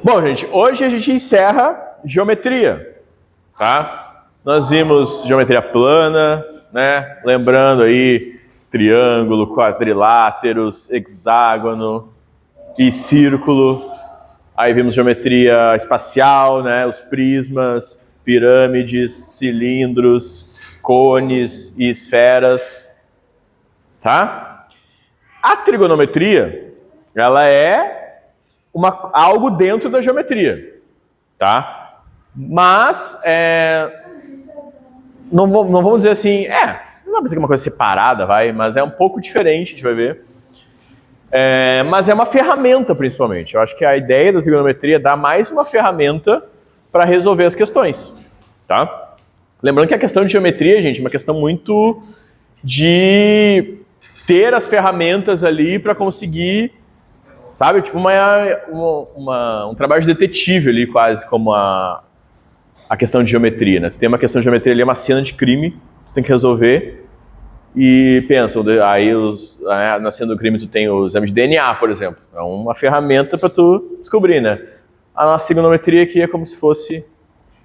Bom, gente, hoje a gente encerra geometria, tá? Nós vimos geometria plana, né? Lembrando aí triângulo, quadriláteros, hexágono e círculo. Aí vimos geometria espacial, né? Os prismas, pirâmides, cilindros, cones e esferas, tá? A trigonometria, ela é algo dentro da geometria, tá? Mas, não vamos dizer assim, não vai dizer que é uma coisa separada, mas é um pouco diferente, a gente vai ver. Mas é uma ferramenta, principalmente. Eu acho que a ideia da trigonometria é dar mais uma ferramenta para resolver as questões, tá? Lembrando que a questão de geometria, gente, é uma questão muito de ter as ferramentas ali para conseguir, sabe, tipo um trabalho de detetive ali, quase como a questão de geometria, né? Tu tem uma questão de geometria ali, é uma cena de crime, tu tem que resolver e pensa, aí na cena do crime tu tem o exame de DNA, por exemplo. É uma ferramenta para tu descobrir, né? A nossa trigonometria aqui é como se fosse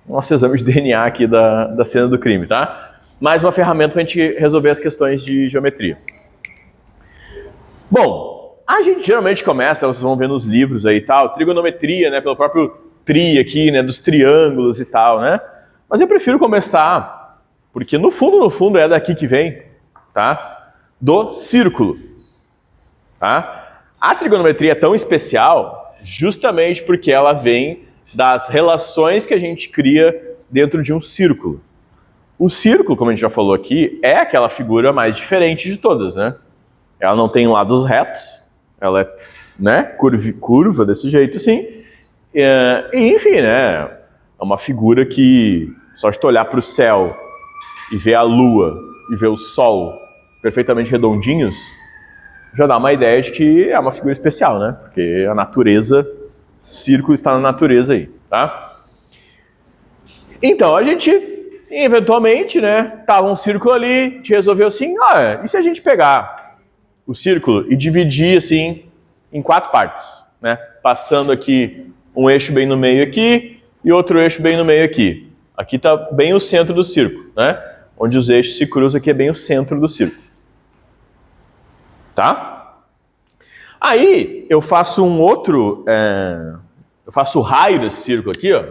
o nosso exame de DNA aqui da cena do crime, tá? Mais uma ferramenta para a gente resolver as questões de geometria. Bom, a gente geralmente começa, vocês vão ver nos livros aí e tal, trigonometria, né, pelo próprio tri aqui, né, dos triângulos e tal, né? Mas eu prefiro começar, porque no fundo é daqui que vem, tá? Do círculo, tá? A trigonometria é tão especial justamente porque ela vem das relações que a gente cria dentro de um círculo. O círculo, como a gente já falou aqui, é aquela figura mais diferente de todas, né? Ela não tem lados retos, ela é, né, curva desse jeito assim. E, enfim, né, é uma figura que só de tu olhar para o céu e ver a lua e ver o sol perfeitamente redondinhos, já dá uma ideia de que é uma figura especial, né? Porque a natureza, círculo está na natureza aí, tá? Então, a gente, eventualmente, né, tava um círculo ali, a gente resolveu assim, e se a gente pegar o círculo e dividir, assim, em 4 partes, né? Passando aqui um eixo bem no meio aqui e outro eixo bem no meio aqui. Aqui tá bem o centro do círculo, né? Onde os eixos se cruzam aqui é bem o centro do círculo. Tá? Aí, eu faço um outro... eu faço o raio desse círculo aqui, ó.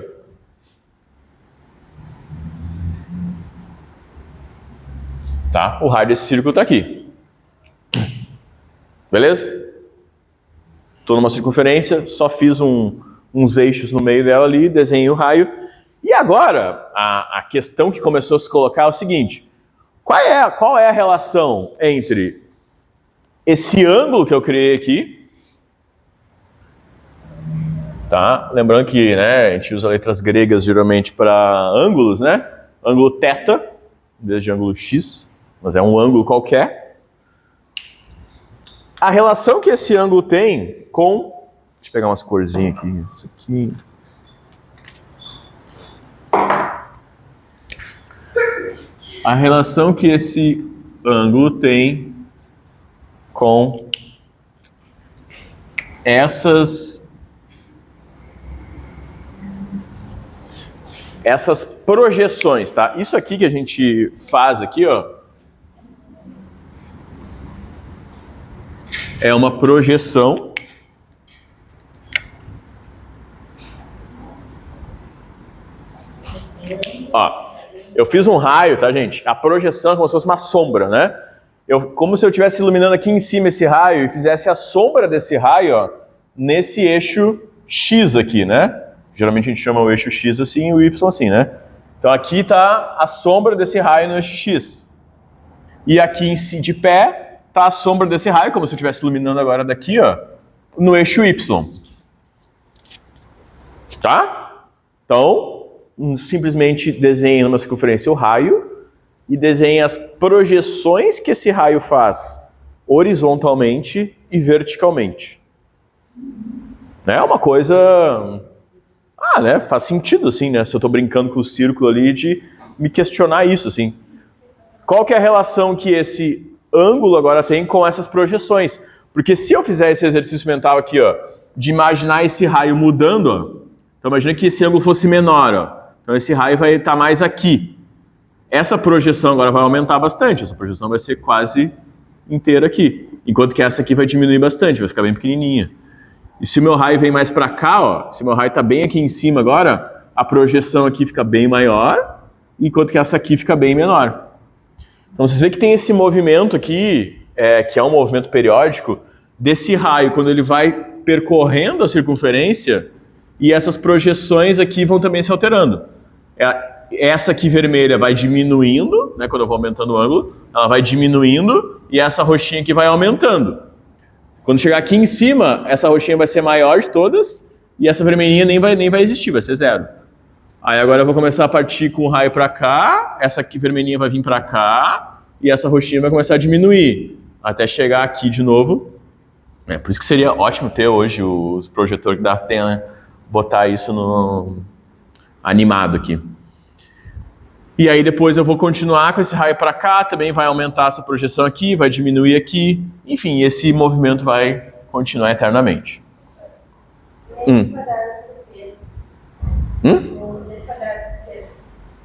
Tá? O raio desse círculo tá aqui. Beleza? Estou numa circunferência, só fiz uns eixos no meio dela ali, desenhei o raio. E agora, a questão que começou a se colocar é o seguinte. Qual é a relação entre esse ângulo que eu criei aqui, tá? Lembrando que, né, a gente usa letras gregas geralmente para ângulos, né? Ângulo θ, em vez de ângulo x, mas é um ângulo qualquer. A relação que esse ângulo tem com... Deixa eu pegar umas corzinhas aqui. Isso aqui. A relação que esse ângulo tem com essas projeções, tá? Isso aqui que a gente faz aqui, ó, é uma projeção eu fiz um raio, tá, gente? A projeção é como se fosse uma sombra, né? Como se eu estivesse iluminando aqui em cima esse raio e fizesse a sombra desse raio, ó, nesse eixo X aqui, né? Geralmente a gente chama o eixo X assim e o Y assim, né? Então aqui tá a sombra desse raio no eixo X. E aqui de pé tá a sombra desse raio, como se eu estivesse iluminando agora daqui, ó, no eixo Y. Tá? Então, simplesmente desenha numa circunferência o raio e desenha as projeções que esse raio faz horizontalmente e verticalmente. É uma coisa... né? Faz sentido, assim, né? Se eu estou brincando com o círculo ali, de me questionar isso, assim. Qual que é a relação que esse ângulo agora tem com essas projeções? Porque se eu fizer esse exercício mental aqui, ó, de imaginar esse raio mudando, ó, Então imagina que esse ângulo fosse menor, ó. Então esse raio vai estar mais aqui. Essa projeção agora vai aumentar bastante, essa projeção vai ser quase inteira aqui. Enquanto que essa aqui vai diminuir bastante, vai ficar bem pequenininha. E se o meu raio vem mais para cá, ó, se o meu raio está bem aqui em cima agora, a projeção aqui fica bem maior, enquanto que essa aqui fica bem menor. Então vocês veem que tem esse movimento aqui, que é um movimento periódico, desse raio, quando ele vai percorrendo a circunferência, e essas projeções aqui vão também se alterando. Essa aqui vermelha vai diminuindo, né, quando eu vou aumentando o ângulo, ela vai diminuindo, e essa roxinha aqui vai aumentando. Quando chegar aqui em cima, essa roxinha vai ser maior de todas, e essa vermelhinha nem vai existir, vai ser zero. Aí agora eu vou começar a partir com o raio para cá, essa aqui vermelhinha vai vir para cá, e essa roxinha vai começar a diminuir, até chegar aqui de novo. Por isso que seria ótimo ter hoje os projetores da Atena, né? Botar isso no animado aqui. E aí depois eu vou continuar com esse raio para cá, também vai aumentar essa projeção aqui, vai diminuir aqui, enfim, esse movimento vai continuar eternamente. Esse quadrado que tu fez, esse quadrado que tu fez,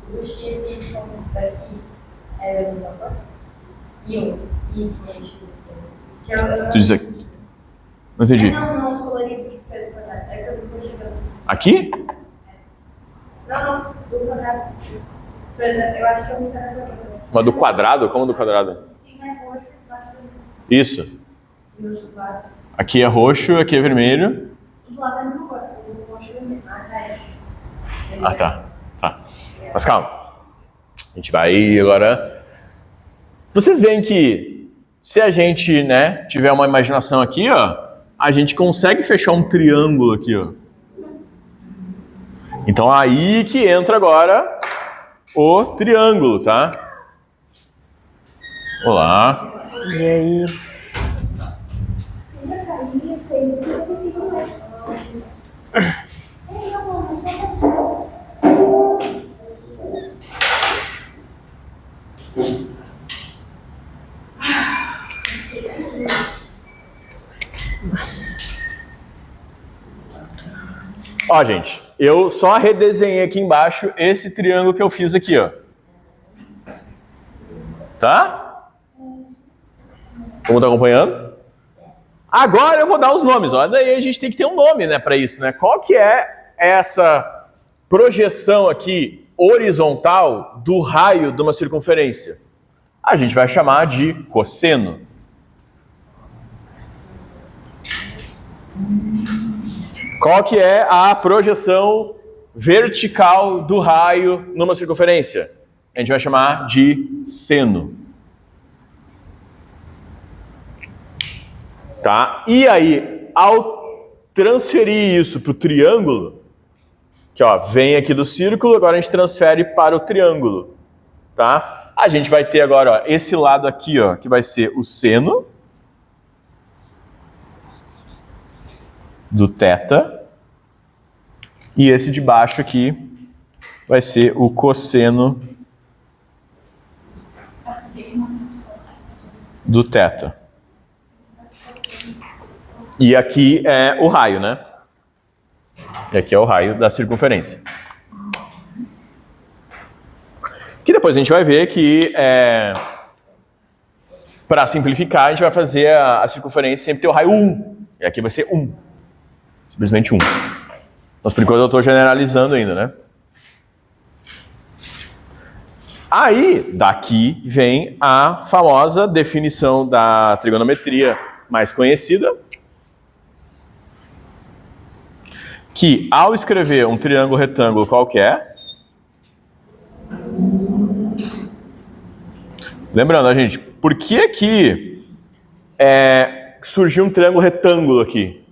do x e y daqui é da mesma cor? E y x. Tu diz aqui? Não entendi. Não, os coloridos que tu fez do quadrado. É que eu tô chegando. Aqui? Não, do quadrado. Eu acho que é um quadrado. Mas do quadrado? Como do quadrado? Sim, é roxo, embaixo é Isso. e o lado. Aqui é roxo, aqui é vermelho. Do lado é a mesma cor. O roxo é vermelho. Tá. Mas calma. A gente vai agora... Vocês veem que se a gente, né, tiver uma imaginação aqui, ó, a gente consegue fechar um triângulo aqui, ó. Então aí que entra agora o triângulo, tá? Olá. E aí? Ó, gente, eu só redesenhei aqui embaixo esse triângulo que eu fiz aqui, ó. Tá? Como tá acompanhando? Agora eu vou dar os nomes, ó. Daí a gente tem que ter um nome, né, para isso, né? Qual que é essa projeção aqui horizontal do raio de uma circunferência? A gente vai chamar de cosseno. Qual que é a projeção vertical do raio numa circunferência? A gente vai chamar de seno. Tá? E aí, ao transferir isso para o triângulo, que ó, vem aqui do círculo, agora a gente transfere para o triângulo. Tá? A gente vai ter agora ó, esse lado aqui, ó, que vai ser o seno do θ, e esse de baixo aqui vai ser o cosseno do θ. E aqui é o raio, né? E aqui é o raio da circunferência. Que depois a gente vai ver que, para simplificar, a gente vai fazer a circunferência sempre ter o raio 1. E aqui vai ser 1. Simplesmente 1. Mas por enquanto eu estou generalizando ainda, né? Aí, daqui vem a famosa definição da trigonometria mais conhecida, que ao escrever um triângulo retângulo qualquer, lembrando, a gente, por que aqui surgiu um triângulo retângulo aqui?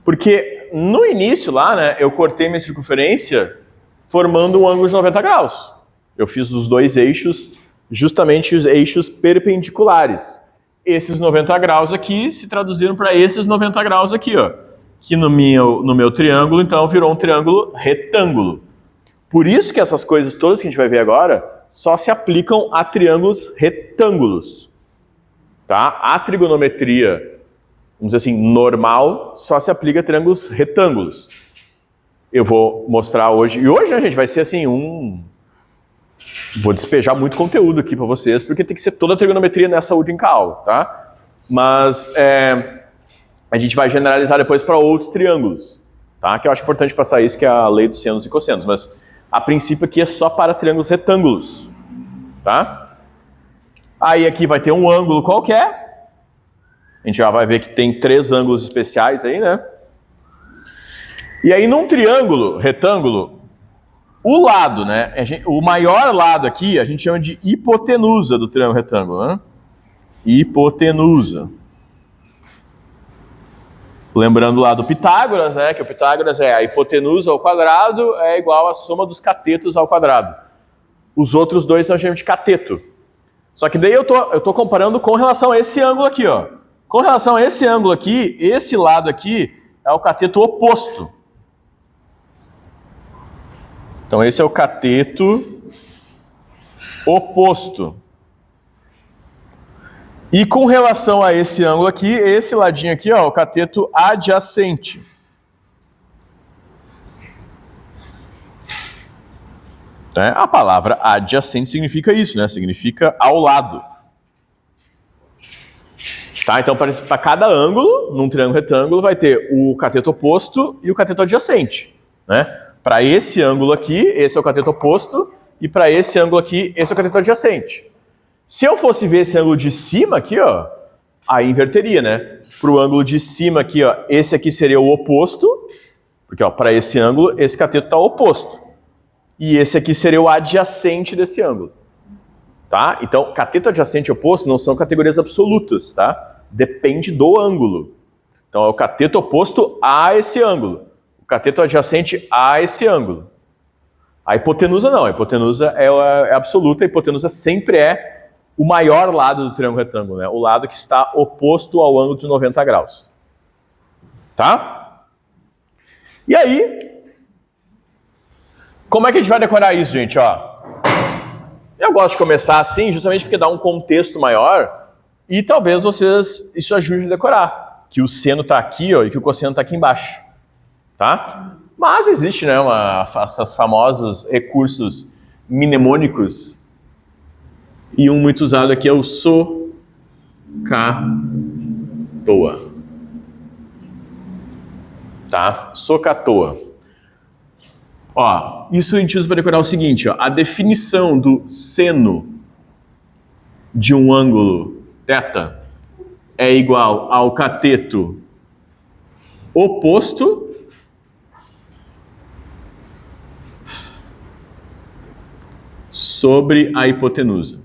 Porque no início lá, né, eu cortei minha circunferência formando um ângulo de 90 graus. Eu fiz os dois eixos, justamente os eixos perpendiculares. Esses 90 graus aqui se traduziram para esses 90 graus aqui, ó. Que no meu triângulo, então, virou um triângulo retângulo. Por isso que essas coisas todas que a gente vai ver agora só se aplicam a triângulos retângulos. Tá? A trigonometria, vamos dizer assim, normal, só se aplica a triângulos retângulos. eu vou mostrar hoje. E hoje, né, gente, vai ser assim Vou despejar muito conteúdo aqui para vocês, porque tem que ser toda a trigonometria nessa última aula, tá? Mas a gente vai generalizar depois para outros triângulos, tá? Que eu acho importante passar isso, que é a lei dos senos e cossenos. Mas a princípio aqui é só para triângulos retângulos, tá? Aí aqui vai ter um ângulo qualquer. A gente já vai ver que tem 3 ângulos especiais aí, né? E aí num triângulo retângulo, o lado, né? O maior lado aqui a gente chama de hipotenusa do triângulo retângulo, né? Hipotenusa. Lembrando lá do Pitágoras, né? Que o Pitágoras é a hipotenusa ao quadrado é igual à soma dos catetos ao quadrado. Os outros dois são chamados de cateto. Só que daí eu tô comparando com relação a esse ângulo aqui, ó. Com relação a esse ângulo aqui, esse lado aqui é o cateto oposto. Então esse é o cateto oposto. E com relação a esse ângulo aqui, esse ladinho aqui, ó, o cateto adjacente. A palavra adjacente significa isso, né? Significa ao lado. Tá? Então, para cada ângulo, num triângulo retângulo, vai ter o cateto oposto e o cateto adjacente, né? Para esse ângulo aqui, esse é o cateto oposto, e para esse ângulo aqui, esse é o cateto adjacente. Se eu fosse ver esse ângulo de cima aqui, ó, aí inverteria, né? Para o ângulo de cima aqui, ó, esse aqui seria o oposto, porque ó, para esse ângulo, esse cateto está oposto. E esse aqui seria o adjacente desse ângulo. Tá? Então, cateto adjacente e oposto não são categorias absolutas, tá? Depende do ângulo. Então, é o cateto oposto a esse ângulo. O cateto adjacente a esse ângulo. A hipotenusa não. A hipotenusa é absoluta. A hipotenusa sempre é o maior lado do triângulo retângulo, né? O lado que está oposto ao ângulo de 90 graus. Tá? E aí, como é que a gente vai decorar isso, gente? Ó, eu gosto de começar assim, justamente porque dá um contexto maior e talvez isso ajude a decorar. Que o seno está aqui, ó, e que o cosseno está aqui embaixo. Tá? Mas existe, né, esses famosos recursos mnemônicos. E um muito usado aqui é o SOHCAHTOA. Tá? SOHCAHTOA. Ó, isso a gente usa para decorar o seguinte, ó, a definição do seno de um ângulo θ é igual ao cateto oposto sobre a hipotenusa.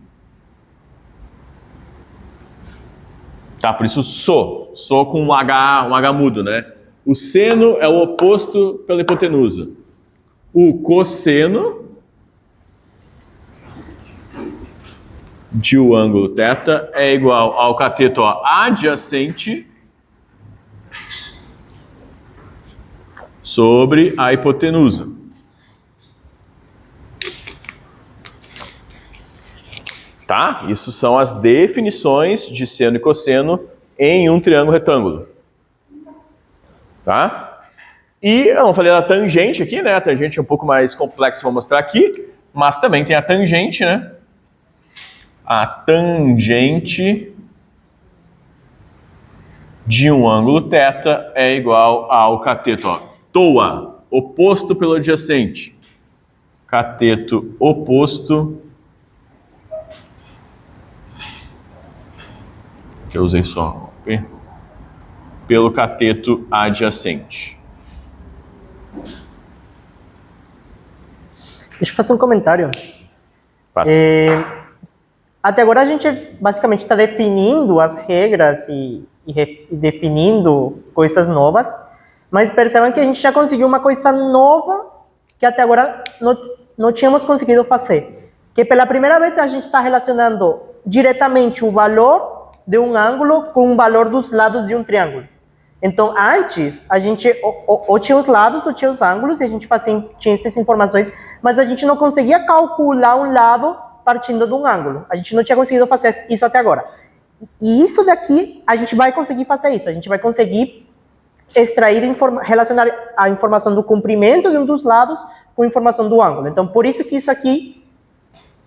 Tá, por isso so com um H mudo, né? O seno é o oposto pela hipotenusa. O cosseno de um ângulo θ é igual ao cateto adjacente sobre a hipotenusa. Tá? Isso são as definições de seno e cosseno em um triângulo retângulo. Tá? E eu não falei da tangente aqui, né? A tangente é um pouco mais complexa, vou mostrar aqui, mas também tem a tangente, né? A tangente de um ângulo θ é igual ao cateto, ó, TOA, oposto pelo adjacente. Cateto oposto, que eu usei só, pelo cateto adjacente. Deixa eu fazer um comentário. Faça. Até agora a gente basicamente está definindo as regras e definindo coisas novas, mas percebam que a gente já conseguiu uma coisa nova que até agora não tínhamos conseguido fazer. Que pela primeira vez a gente está relacionando diretamente o valor de um ângulo com o valor dos lados de um triângulo. Então, antes, a gente ou tinha os lados ou tinha os ângulos, e a gente tinha essas informações, mas a gente não conseguia calcular um lado partindo de um ângulo. A gente não tinha conseguido fazer isso até agora. E isso daqui, a gente vai conseguir fazer isso. A gente vai conseguir extrair, relacionar a informação do comprimento de um dos lados com a informação do ângulo. Então, por isso que isso aqui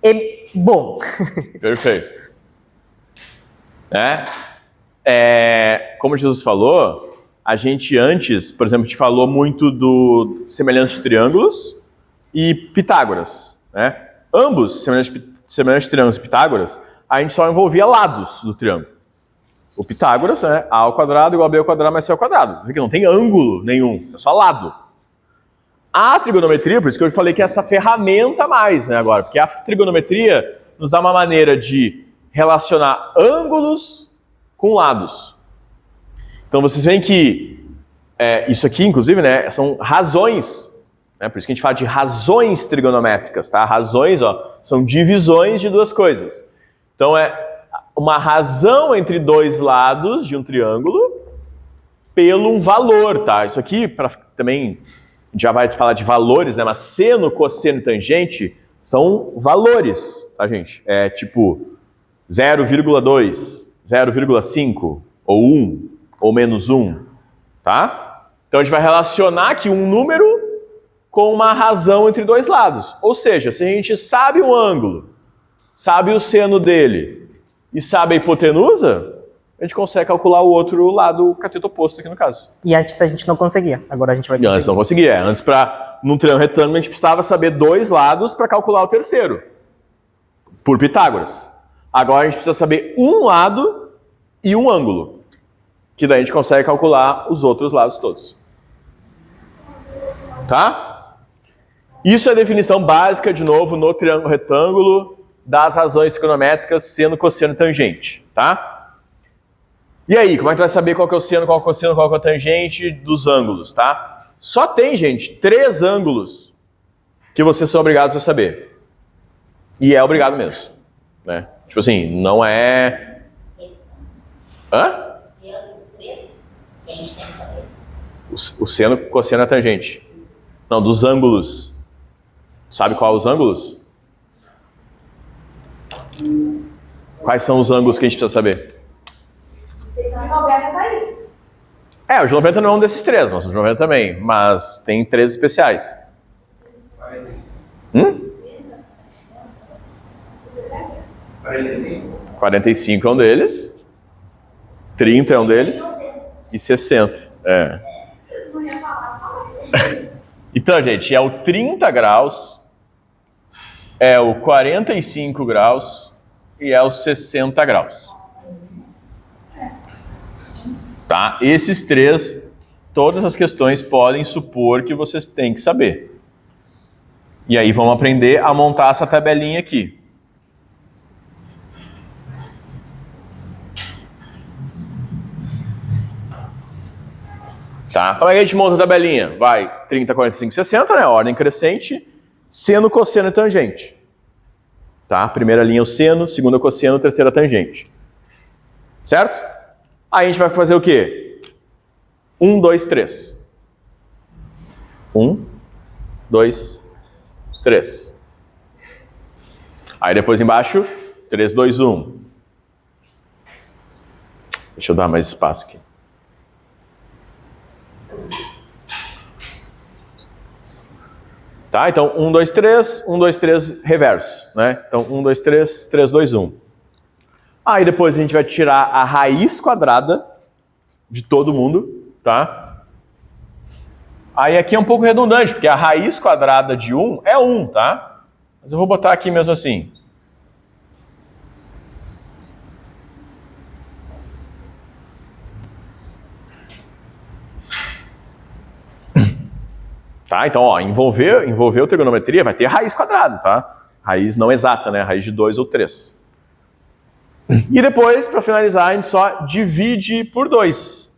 é bom. Perfeito. Como Jesus falou, a gente antes, por exemplo, a gente falou muito do semelhança de triângulos e Pitágoras, né? Ambos, semelhança de triângulos e Pitágoras, a gente só envolvia lados do triângulo. O Pitágoras, né? A ao quadrado igual a b ao quadrado mais c ao quadrado. Isso aqui não tem ângulo nenhum, é só lado. A trigonometria, por isso que eu falei que é essa ferramenta a mais, né, agora, porque a trigonometria nos dá uma maneira de relacionar ângulos com lados. Então vocês veem que isso aqui, inclusive, né, são razões, né, por isso que a gente fala de razões trigonométricas, tá? Razões, ó, são divisões de duas coisas. Então é uma razão entre dois lados de um triângulo pelo um valor, tá? Isso aqui, também, já vai falar de valores, né? Mas seno, cosseno e tangente são valores, tá, gente? É tipo 0,2, 0,5, ou 1, ou menos 1, tá? Então a gente vai relacionar aqui um número com uma razão entre dois lados. Ou seja, se a gente sabe o ângulo, sabe o seno dele e sabe a hipotenusa, a gente consegue calcular o outro lado, o cateto oposto aqui no caso. E antes a gente não conseguia, agora a gente vai conseguir. Antes não conseguia. Antes, num triângulo retângulo, a gente precisava saber dois lados para calcular o terceiro, por Pitágoras. Agora a gente precisa saber um lado e um ângulo, que daí a gente consegue calcular os outros lados todos. Tá? Isso é a definição básica, de novo, no triângulo retângulo, das razões trigonométricas seno, cosseno e tangente, tá? E aí, como é que tu vai saber qual que é o seno, qual que é o cosseno, qual que é a tangente dos ângulos, tá? Só tem, gente, 3 ângulos que vocês são obrigados a saber. E é obrigado mesmo, né? Tipo assim, não é... Hã? O seno, cosseno e a tangente. Não, dos ângulos. Sabe qual os ângulos? Quais são os ângulos que a gente precisa saber? O de 90 tá aí. O de 90 não é um desses 3, mas o de 90 também. Mas tem 3 especiais. 45 é um deles. 30 é um deles. E 60. Então, gente, é o 30 graus, é o 45 graus e é o 60 graus. Tá? Esses 3, todas as questões podem supor que vocês têm que saber. E aí vamos aprender a montar essa tabelinha aqui. Tá? Como é que a gente monta a tabelinha? Vai 30, 45, 60, né? Ordem crescente, seno, cosseno e tangente. Tá? Primeira linha é o seno, segunda cosseno, terceira tangente. Certo? Aí a gente vai fazer o quê? 1, 2, 3. 1, 2, 3. Aí depois embaixo, 3, 2, 1. Deixa eu dar mais espaço aqui. Tá? Então, 1, 2, 3, 1, 2, 3, reverso, né? Então, 1, 2, 3, 3, 2, 1. Aí depois a gente vai tirar a raiz quadrada de todo mundo, tá? Aí aqui é um pouco redundante, porque a raiz quadrada de 1 é 1, tá? Mas eu vou botar aqui mesmo assim. Tá? Então, ó, envolveu trigonometria, vai ter raiz quadrada, tá? Raiz não exata, né? Raiz de 2 ou 3. E depois, para finalizar, a gente só divide por 2.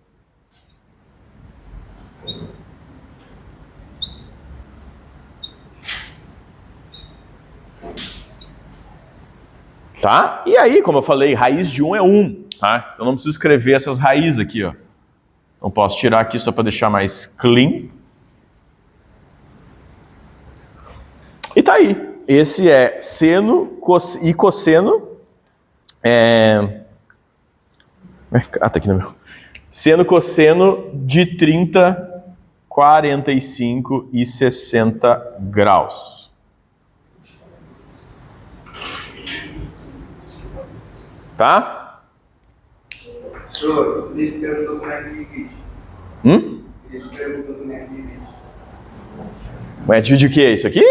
Tá? E aí, como eu falei, raiz de 1 é 1, tá? Então não preciso escrever essas raízes aqui, ó. Então posso tirar aqui só para deixar mais clean. E tá aí. Esse é seno e cosseno. Ah, tá aqui no meu. Seno, cosseno de 30, 45 e 60 graus. Tá? Professor, ele perguntou como é que divide. Ele perguntou como é que divide. Mas divide o que? Isso aqui?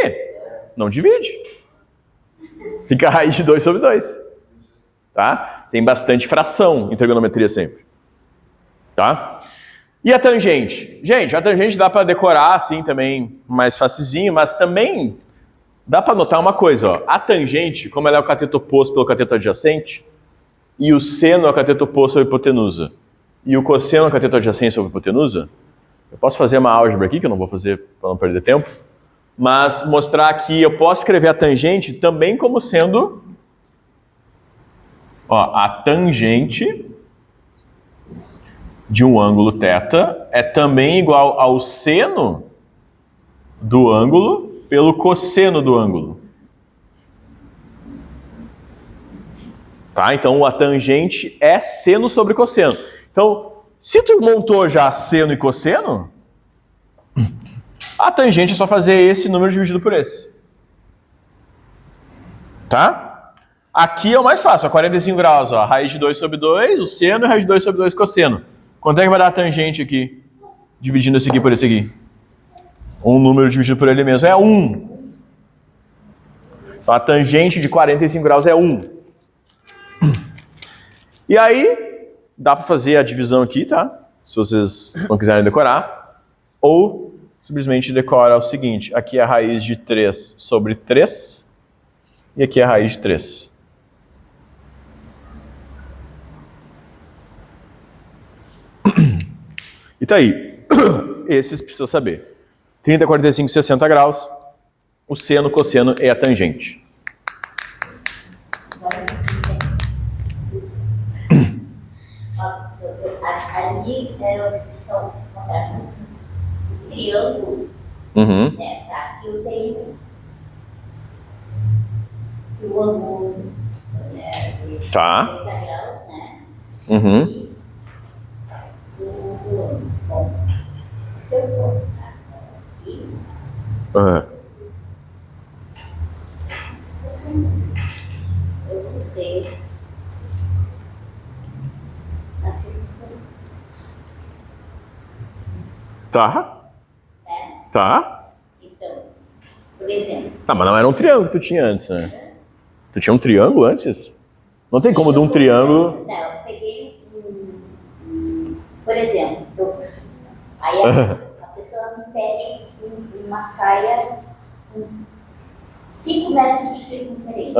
Não divide. Fica a raiz de 2 sobre 2. Tá? Tem bastante fração em trigonometria sempre. Tá? E a tangente? Gente, a tangente dá para decorar assim também mais facilzinho, mas também dá para notar uma coisa. Ó. A tangente, como ela é o cateto oposto pelo cateto adjacente, e o seno é o cateto oposto sobre a hipotenusa, e o cosseno é o cateto adjacente sobre a hipotenusa, eu posso fazer uma álgebra aqui, que eu não vou fazer para não perder tempo, mas mostrar que eu posso escrever a tangente também como sendo a tangente de um ângulo θ é também igual ao seno do ângulo pelo cosseno do ângulo. Tá? Então a tangente é seno sobre cosseno. Então, se tu montou já seno e cosseno, a tangente é só fazer esse número dividido por esse. Tá? Aqui é o mais fácil, 45 graus, ó, raiz de 2 sobre 2, o seno e raiz de 2 sobre 2 cosseno. Quanto é que vai dar a tangente aqui? Dividindo esse aqui por esse aqui. Um número dividido por ele mesmo é 1. A tangente de 45 graus é 1. E aí, dá para fazer a divisão aqui, tá? Se vocês não quiserem decorar. Ou simplesmente decora o seguinte. Aqui é a raiz de 3 sobre 3. E aqui é a raiz de 3. E tá aí. Esses precisa saber. 30, 45, 60 graus. O seno, cosseno e a tangente. Ali são triângulo, né? Tá? Aqui eu tenho o ângulo, né? Tá. 30 graus, né? Bom, se eu colocar aqui, eu vou ter a circunferência. Tá. Tá. Então, por exemplo, Tá, mas não era um triângulo que tu tinha antes, né? Tu tinha um triângulo antes? Não tem como de um triângulo... não, eu peguei por exemplo, aí a pessoa me pede uma saia com 5 metros de circunferência.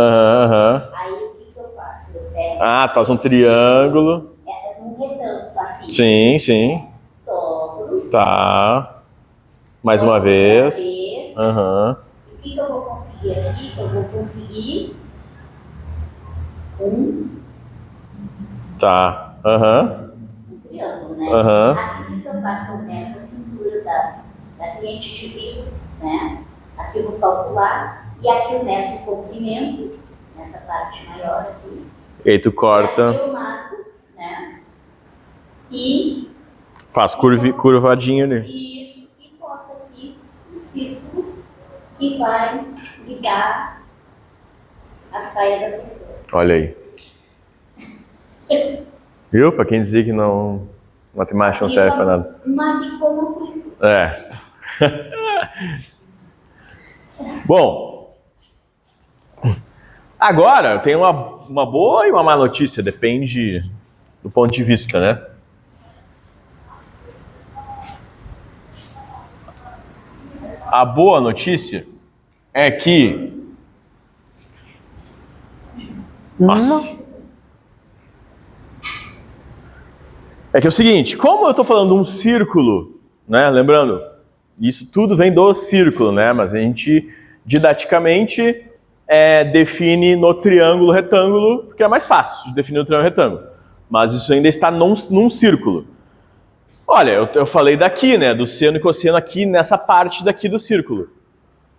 Aí o que eu faço? Eu pego... tu faz um triângulo. É um retângulo, assim. Sim, sim. Dobro. Tá. Mais uma vez. E o que eu vou conseguir aqui? Eu vou conseguir Tá. um triângulo, né? Aqui o que eu faço? Eu meço a cintura da cliente de bico, né? Aqui eu vou calcular. E aqui eu meço o comprimento, nessa parte maior aqui. E aí tu corta. E aqui eu marco, né? E... Faz curvadinho ali. Isso. E corta aqui um círculo que vai ligar a saia da pessoa. Olha aí. Viu? Pra quem dizia que não... Matemática não serve pra nada. Mas ficou no... É. Bom, agora eu tenho uma boa e uma má notícia, depende do ponto de vista, né? A boa notícia é que... Nossa! É que é o seguinte, como eu estou falando de um círculo, né? Lembrando, isso tudo vem do círculo, né? Mas a gente, didaticamente, define no triângulo retângulo, porque é mais fácil de definir o triângulo retângulo. Mas isso ainda está num círculo. Olha, eu falei daqui, né? Do seno e cosseno aqui, nessa parte daqui do círculo.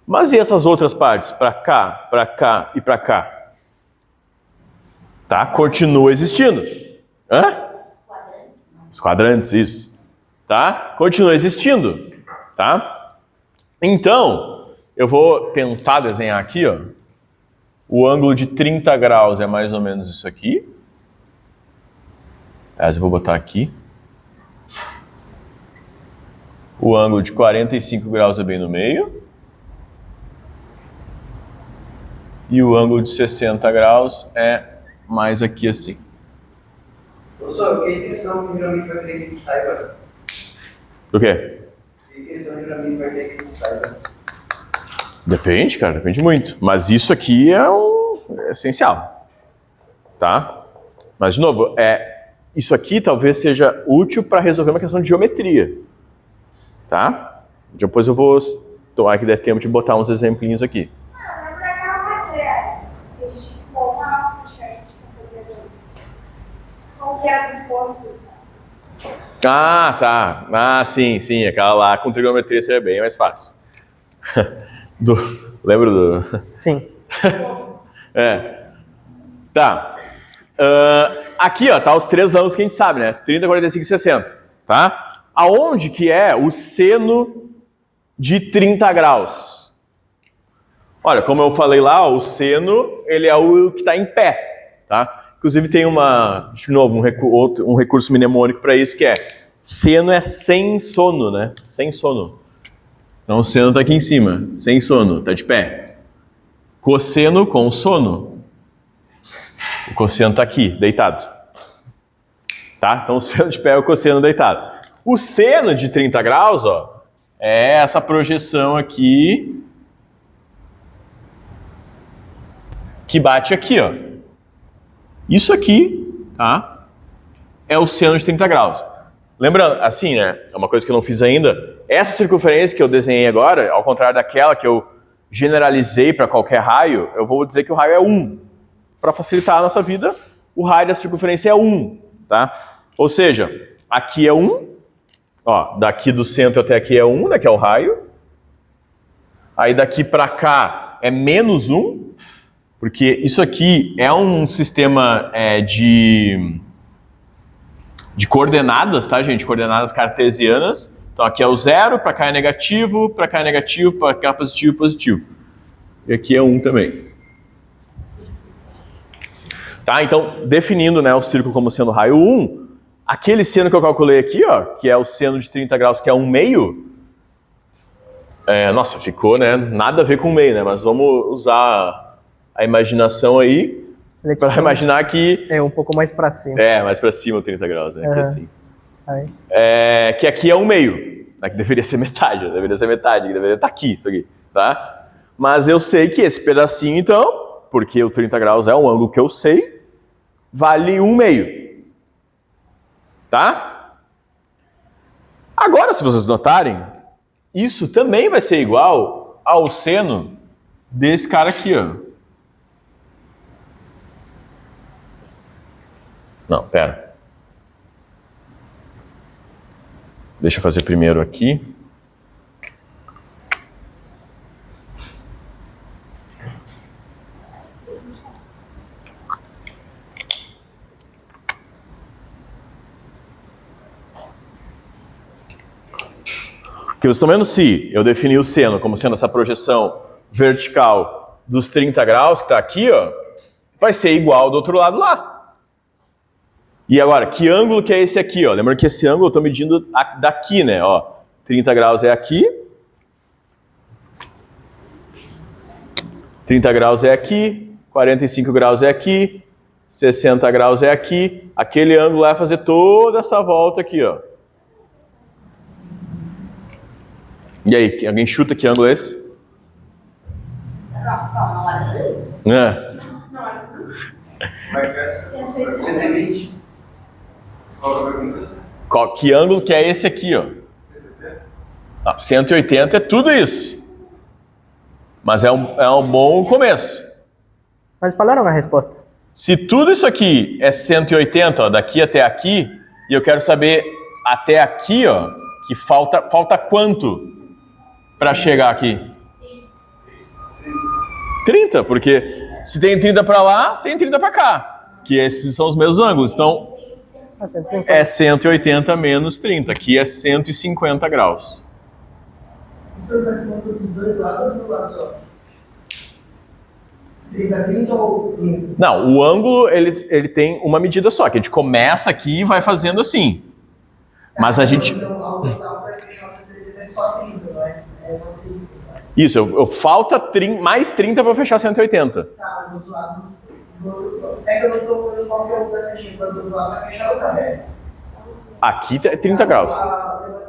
Mas e essas outras partes? Para cá e para cá? Tá? Continua existindo. Hã? Os quadrantes, isso. Tá? Continua existindo. Tá? Então, eu vou tentar desenhar aqui, ó. O ângulo de 30 graus é mais ou menos isso aqui. Mas eu vou botar aqui. O ângulo de 45 graus é bem no meio. E o ângulo de 60 graus é mais aqui assim. Professor, que intenção geralmente vai querer que a gente saiba? O quê? Que intenção geralmente vai querer que a gente saiba? Depende, cara, depende muito. Mas isso aqui é essencial. Tá? Mas, de novo, isso aqui talvez seja útil para resolver uma questão de geometria. Tá? Depois eu vou tomar que der tempo de botar uns exemplinhos aqui. Ah, tá. Ah, sim. Aquela lá com trigonometria seria bem mais fácil. Lembra do... Sim. Tá. Aqui, ó, tá os três ângulos que a gente sabe, né? 30, 45 e 60. Tá? Aonde que é o seno de 30 graus? Olha, como eu falei lá, ó, o seno, ele é o que está em pé. Tá? Inclusive tem de novo, um recurso mnemônico para isso, que é seno é sem sono, né? Sem sono. Então o seno está aqui em cima, sem sono, está de pé. Cosseno com sono. O cosseno está aqui, deitado. Tá? Então o seno de pé é o cosseno deitado. O seno de 30 graus, ó, é essa projeção aqui que bate aqui, ó. Isso aqui, tá? É o seno de 30 graus. Lembrando, assim, né? É uma coisa que eu não fiz ainda. Essa circunferência que eu desenhei agora, ao contrário daquela que eu generalizei para qualquer raio, eu vou dizer que o raio é 1. Para facilitar a nossa vida, o raio da circunferência é 1, tá? Ou seja, aqui é 1, ó, daqui do centro até aqui é 1, né, que é o raio. Aí daqui para cá é menos 1, porque isso aqui é um sistema de coordenadas, tá, gente? Coordenadas cartesianas. Então aqui é o 0, para cá é negativo, para cá é positivo. E aqui é 1 também. Tá? Então, definindo, né, o círculo como sendo raio 1, aquele seno que eu calculei aqui, ó, que é o seno de 30 graus, que é 1/2, nossa, ficou, né, nada a ver com 1/2, né, mas vamos usar a imaginação aí para imaginar que... É um pouco mais para cima. Mais para cima o 30 graus, né, aqui assim. Aí. Que aqui é 1/2, né, que deveria ser metade, que deveria estar aqui, isso aqui, tá? Mas eu sei que esse pedacinho, então, porque o 30 graus é um ângulo que eu sei, vale 1/2. Tá? Agora, se vocês notarem, isso também vai ser igual ao seno desse cara aqui, ó. Não, pera. Deixa eu fazer primeiro aqui. Porque vocês estão vendo, se eu definir o seno como sendo essa projeção vertical dos 30 graus, que está aqui, ó, vai ser igual do outro lado lá. E agora, que ângulo que é esse aqui? Ó? Lembrando que esse ângulo eu estou medindo daqui, né? Ó, 30 graus é aqui. 30 graus é aqui. 45 graus é aqui. 60 graus é aqui. Aquele ângulo vai fazer toda essa volta aqui, ó. E aí, alguém chuta que ângulo é esse? Vai ver 120. Qual a pergunta? Que ângulo que é esse aqui, ó? 180 é tudo isso. Mas é um bom começo. Mas falaram a resposta. Se tudo isso aqui é 180, ó, daqui até aqui, e eu quero saber até aqui, ó, que falta quanto para chegar aqui? 30, porque se tem 30 para lá, tem 30 para cá, que esses são os mesmos ângulos. Então, A 150. é 180 menos 30. Aqui é 150 graus. O senhor vai se montar dos dois lados ou do lado só? 30 ou 30? Não, o ângulo ele tem uma medida só, que a gente começa aqui e vai fazendo assim. Mas a gente... Então, o ângulo para fechar o 180 é só 30, não é só 30. Isso, falta mais 30 para fechar 180. Tá, mas do outro lado... É que eu não estou vendo qual que é o PSX, mas do outro lado tá fechado, tá velho. Aqui é 30 graus. Tá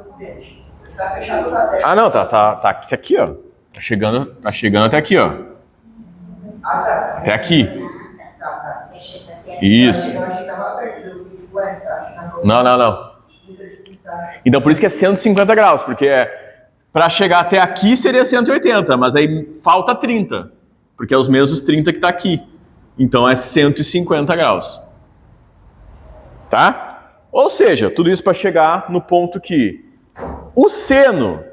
fechado, tá velho. Ah, não, tá aqui, ó. Tá chegando até aqui, ó. Ah, tá. Até aqui. Tá. Isso. Eu achei que tava aberto. Eu fiquei, ué, acho que tava... Não. Então por isso que é 150 graus, porque para chegar até aqui seria 180, mas aí falta 30, porque é os mesmos 30 que tá aqui. Então é 150 graus. Tá? Ou seja, tudo isso para chegar no ponto que o seno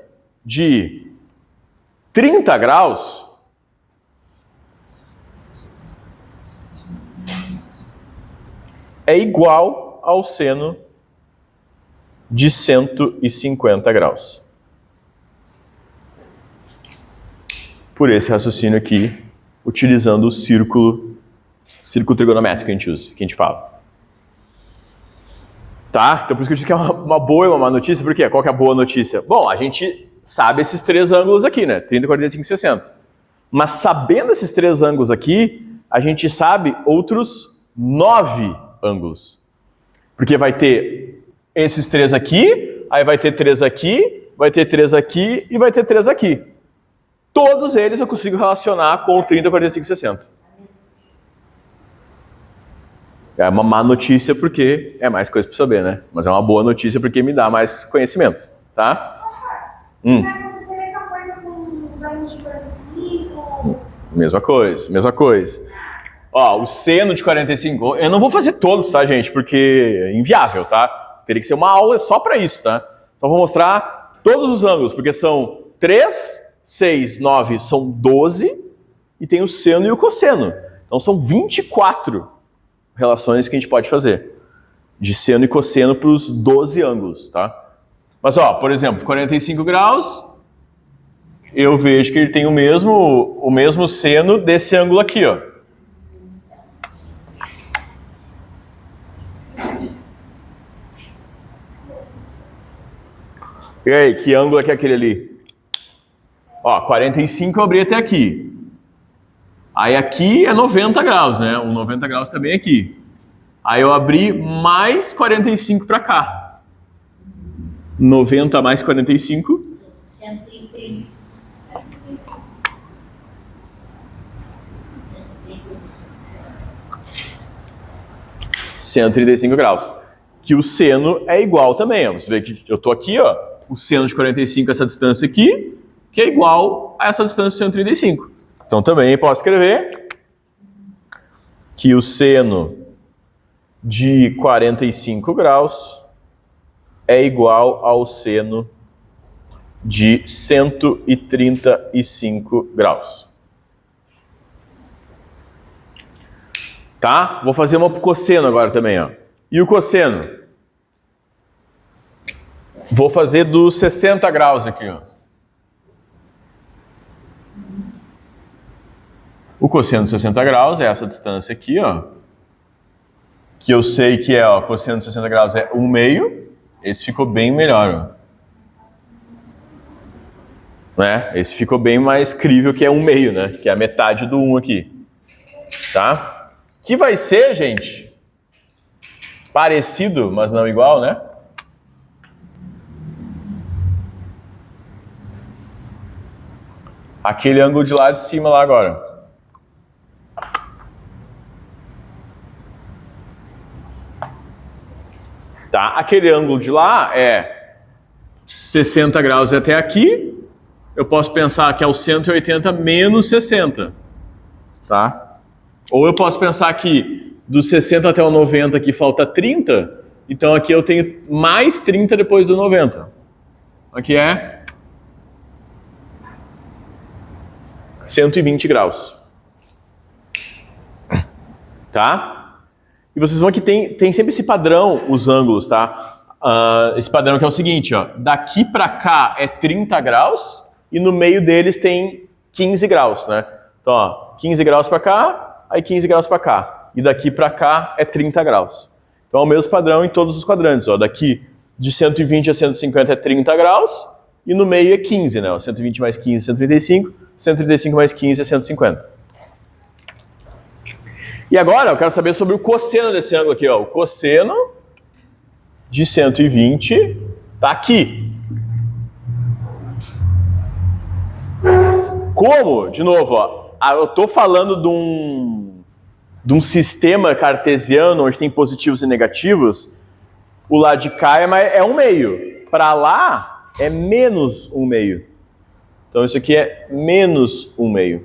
de 30 graus é igual ao seno de 150 graus. Por esse raciocínio aqui, utilizando o círculo trigonométrico que a gente usa, que a gente fala. Tá? Então por isso que eu disse que é uma boa e uma má notícia. Por quê? Qual que é a boa notícia? Bom, a gente sabe esses três ângulos aqui, né? 30, 45 e 60. Mas sabendo esses três ângulos aqui, a gente sabe outros 9 ângulos. Porque vai ter esses três aqui, aí vai ter 3 aqui, vai ter 3 aqui e vai ter 3 aqui. Todos eles eu consigo relacionar com o 30, 45 e 60. É uma má notícia porque é mais coisa para saber, né? Mas é uma boa notícia porque me dá mais conhecimento, tá? Vai acontecer a mesma coisa com os anos de 45? Mesma coisa. Ó, o seno de 45, eu não vou fazer todos, tá, gente? Porque é inviável, tá? Teria que ser uma aula só para isso, tá? Só vou mostrar todos os ângulos, porque são 3, 6, 9, são 12, e tem o seno e o cosseno. Então são 24 relações que a gente pode fazer de seno e cosseno para os 12 ângulos, tá? Mas, ó, por exemplo, 45 graus, eu vejo que ele tem o mesmo seno desse ângulo aqui, ó. E aí, que ângulo é que é aquele ali? Ó, 45 eu abri até aqui. Aí aqui é 90 graus, né? O 90 graus também aqui. Aí eu abri mais 45 para cá. 90 mais 45. 130. 135 graus. Que o seno é igual também. Ó. Você vê que eu tô aqui, ó. O seno de 45 essa distância aqui, que é igual a essa distância de 135. Então também posso escrever que o seno de 45 graus é igual ao seno de 135 graus. Tá? Vou fazer uma pro cosseno agora também, ó. E o cosseno? Vou fazer dos 60 graus aqui, ó. O cosseno de 60 graus é essa distância aqui, ó. Que eu sei que é, ó, cosseno de 60 graus é 1/2. Esse ficou bem melhor, ó. Né? Esse ficou bem mais crível que é 1/2, né? Que é a metade do 1 aqui. Tá? Que vai ser, gente, parecido, mas não igual, né? Aquele ângulo de lá de cima lá agora. Tá? Aquele ângulo de lá é 60 graus até aqui. Eu posso pensar que é o 180 menos 60. Tá? Ou eu posso pensar que dos 60 até o 90 aqui falta 30. Então aqui eu tenho mais 30 depois do 90. Aqui é 120 graus. Tá? E vocês vão que tem sempre esse padrão, os ângulos, tá? Esse padrão que é o seguinte, ó. Daqui para cá é 30 graus e no meio deles tem 15 graus, né? Então, ó, 15 graus para cá, aí 15 graus para cá. E daqui para cá é 30 graus. Então é o mesmo padrão em todos os quadrantes, ó. Daqui de 120 a 150 é 30 graus e no meio é 15, né? Ó, 120 mais 15 é 135, 135 mais 15 é 150. E agora eu quero saber sobre o cosseno desse ângulo aqui, ó. O cosseno de 120 está aqui. Como? De novo, ó, eu estou falando de um sistema cartesiano onde tem positivos e negativos. O lado de cá é 1/2. Para lá é menos 1/2. Então isso aqui é menos 1/2.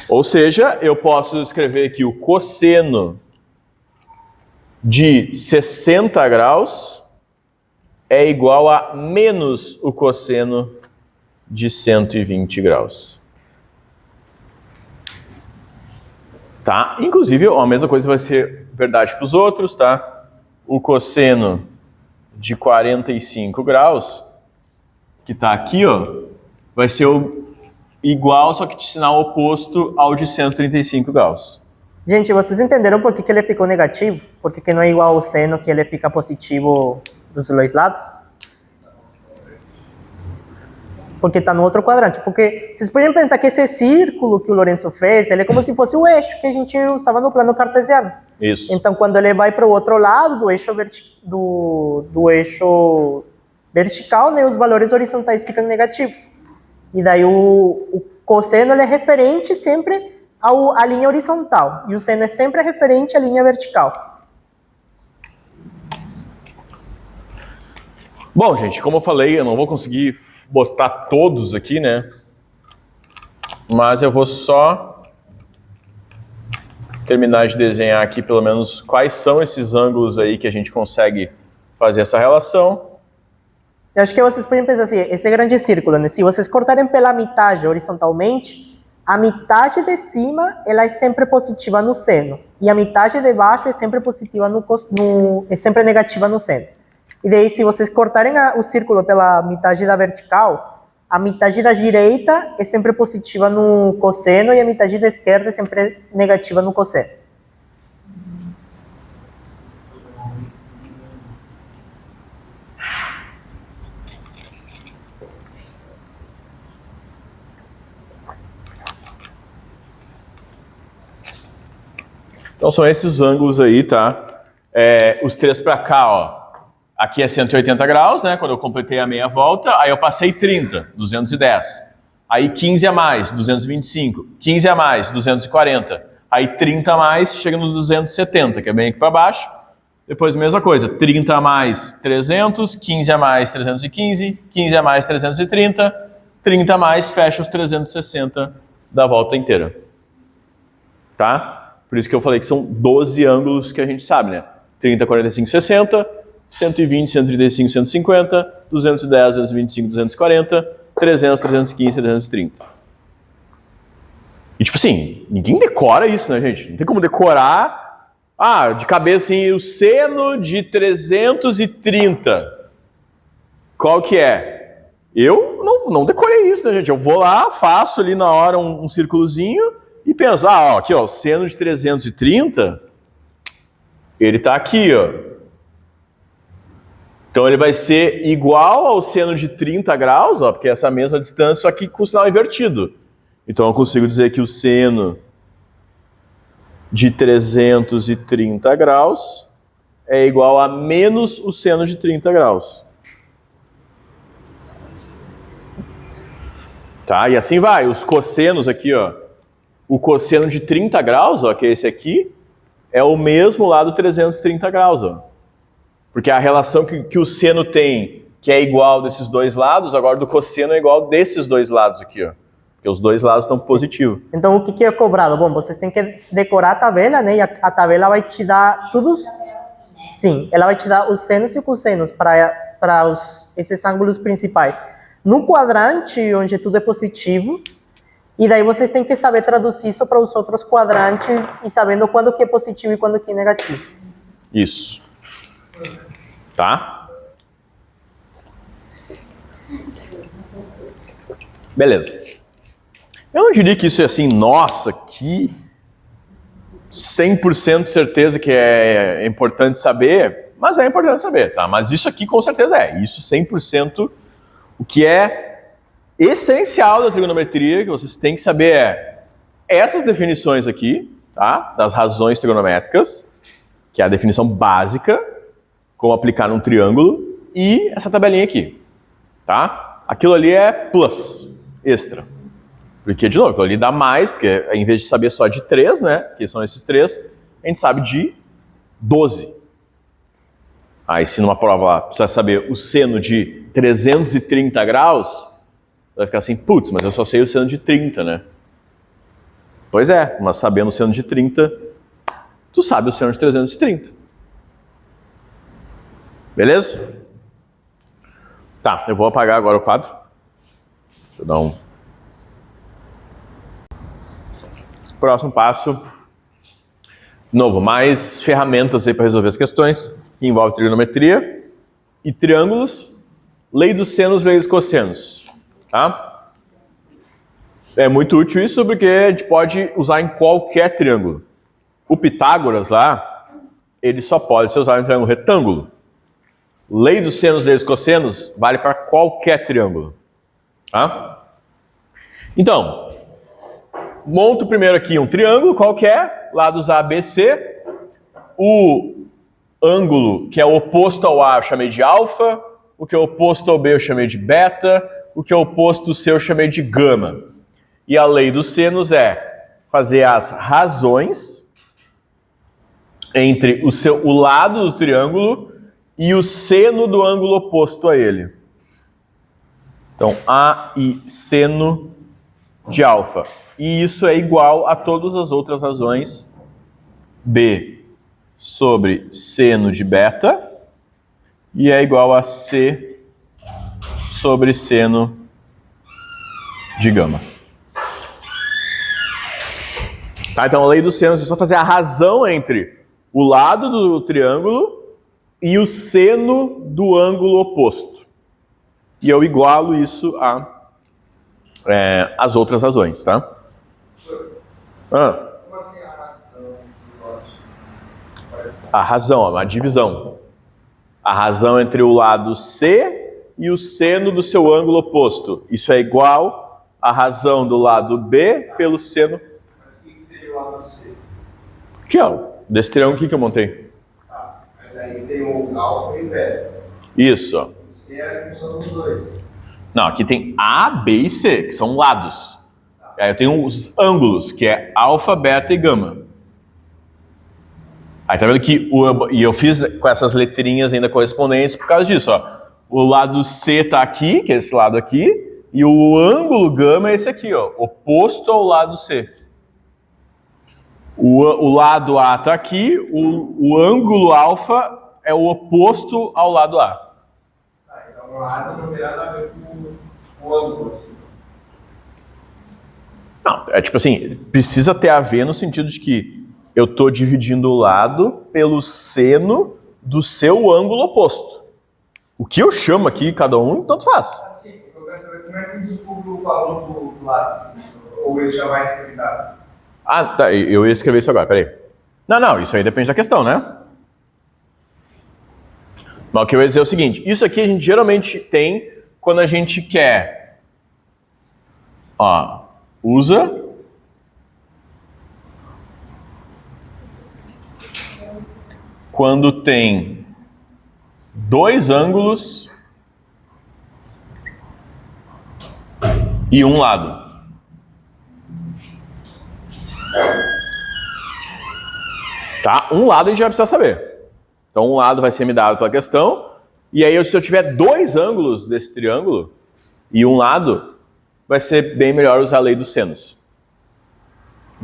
Ou seja, eu posso escrever aqui o cosseno de 60 graus é igual a menos o cosseno de 120 graus. Tá? Inclusive, a mesma coisa vai ser verdade para os outros, tá? O cosseno de 45 graus, que está aqui, ó, vai ser igual, só que de sinal oposto ao de 135 graus. Gente, vocês entenderam por que ele ficou negativo? Por que não é igual ao seno, que ele fica positivo dos dois lados? Porque está no outro quadrante. Porque vocês podem pensar que esse círculo que o Lourenço fez, ele é como se fosse o eixo que a gente usava no plano cartesiano. Isso. Então, quando ele vai para o outro lado do eixo, do eixo vertical, né, os valores horizontais ficam negativos. E daí o cosseno ele é referente sempre à linha horizontal. E o seno é sempre referente à linha vertical. Bom, gente, como eu falei, eu não vou conseguir botar todos aqui, né? Mas eu vou só terminar de desenhar aqui pelo menos quais são esses ângulos aí que a gente consegue fazer essa relação. Eu acho que vocês podem pensar assim, esse grande círculo, né? Se vocês cortarem pela metade horizontalmente, a metade de cima ela é sempre positiva no seno e a metade de baixo é sempre positiva é sempre negativa no seno. E daí, se vocês cortarem o círculo pela metade da vertical, a metade da direita é sempre positiva no cosseno e a metade da esquerda é sempre negativa no cosseno. Então são esses ângulos aí, tá? Os três para cá, ó. Aqui é 180 graus, né? Quando eu completei a meia volta, aí eu passei 30, 210. Aí 15 a mais, 225. 15 a mais, 240. Aí 30 a mais, chega no 270, que é bem aqui para baixo. Depois mesma coisa, 30 a mais, 300. 15 a mais, 315. 15 a mais, 330. 30 a mais, fecha os 360 da volta inteira. Tá? Por isso que eu falei que são 12 ângulos que a gente sabe, né? 30, 45, 60, 120, 135, 150, 210, 225, 240, 300, 315, 330. E tipo assim, ninguém decora isso, né, gente? Não tem como decorar, de cabeça assim, o seno de 330. Qual que é? Eu não decorei isso, né, gente? Eu vou lá, faço ali na hora um círculozinho, e pensa, aqui, ó, o seno de 330, ele tá aqui, ó. Então ele vai ser igual ao seno de 30 graus, ó, porque é essa mesma distância, só que com o sinal invertido. Então eu consigo dizer que o seno de 330 graus é igual a menos o seno de 30 graus. Tá? E assim vai, os cossenos aqui, ó. O cosseno de 30 graus, ó, que é esse aqui, é o mesmo lá do 330 graus. Ó. Porque a relação que o seno tem, que é igual desses dois lados, agora do cosseno é igual desses dois lados aqui. Ó. Porque os dois lados estão positivos. Então, o que é cobrado? Bom, vocês têm que decorar a tabela, né? E a tabela vai te dar todos... Sim, ela vai te dar os senos e cossenos para esses ângulos principais. No quadrante, onde tudo é positivo, E daí vocês têm que saber traduzir isso para os outros quadrantes e sabendo quando que é positivo e quando que é negativo. Isso. Tá? Beleza. Eu não diria que isso é assim, nossa, que 100% certeza que é importante saber, mas é importante saber, tá? Mas isso aqui com certeza é. Isso 100%, o que é essencial da trigonometria, que vocês têm que saber é essas definições aqui, tá? Das razões trigonométricas, que é a definição básica, como aplicar num triângulo, e essa tabelinha aqui, tá? Aquilo ali é plus, extra. Porque, de novo, aquilo ali dá mais, porque em vez de saber só de 3, né, que são esses 3, a gente sabe de 12. Aí se numa prova lá precisa saber o seno de 330 graus, vai ficar assim, putz, mas eu só sei o seno de 30, né? Pois é, mas sabendo o seno de 30, tu sabe o seno de 330. Beleza? Tá, eu vou apagar agora o quadro. Deixa eu dar um... Próximo passo. De novo, mais ferramentas aí para resolver as questões, que envolvem trigonometria e triângulos, lei dos senos, lei dos cossenos. Tá? É muito útil isso porque a gente pode usar em qualquer triângulo. O Pitágoras lá, ele só pode ser usado em triângulo retângulo. Lei dos senos, lei dos cossenos, vale para qualquer triângulo. Tá? Então, monto primeiro aqui um triângulo qualquer, lados A, B, C. O ângulo que é oposto ao A eu chamei de alfa, o que é oposto ao B eu chamei de beta, o que é oposto ao C eu chamei de gama. E a lei dos senos é fazer as razões entre o lado do triângulo e o seno do ângulo oposto a ele. Então, A e seno de alfa. E isso é igual a todas as outras razões. B sobre seno de beta. E é igual a C sobre seno de gama. Tá, então a lei dos senos é só fazer a razão entre o lado do triângulo e o seno do ângulo oposto. E eu igualo isso a as outras razões, tá? Como assim a razão dos lados? A razão, a divisão. A razão entre o lado C e o seno do seu ângulo oposto. Isso é igual à razão do lado B pelo seno. Mas o que seria o lado C? Aqui, ó. Desse triângulo aqui que eu montei. Tá, mas aí tem o alfa e o beta. Isso, ó. O C é a função dos dois. Não, aqui tem A, B e C, que são lados. Aí eu tenho os ângulos, que é alfa, beta e gama. Aí tá vendo que e eu fiz com essas letrinhas ainda correspondentes por causa disso, ó. O lado C tá aqui, que é esse lado aqui, e o ângulo gama é esse aqui, ó, oposto ao lado C. O lado A tá aqui, o ângulo alfa é o oposto ao lado A. Tá, então o lado não tem nada a ver com o ângulo. Assim. Não, é tipo assim, precisa ter a ver no sentido de que eu estou dividindo o lado pelo seno do seu ângulo oposto. O que eu chamo aqui, cada um, tanto faz. Assim, eu quero saber como é que descobre o valor do lado. Ou ele já vai ser dado. Ah, tá, eu ia escrever isso agora, peraí. Não, isso aí depende da questão, né? Mas o que eu ia dizer é o seguinte, isso aqui a gente geralmente tem quando a gente quer, ó, usa quando tem dois ângulos e um lado. Tá? Um lado a gente já precisa saber. Então um lado vai ser me dado pela questão, e aí se eu tiver dois ângulos desse triângulo e um lado, vai ser bem melhor usar a lei dos senos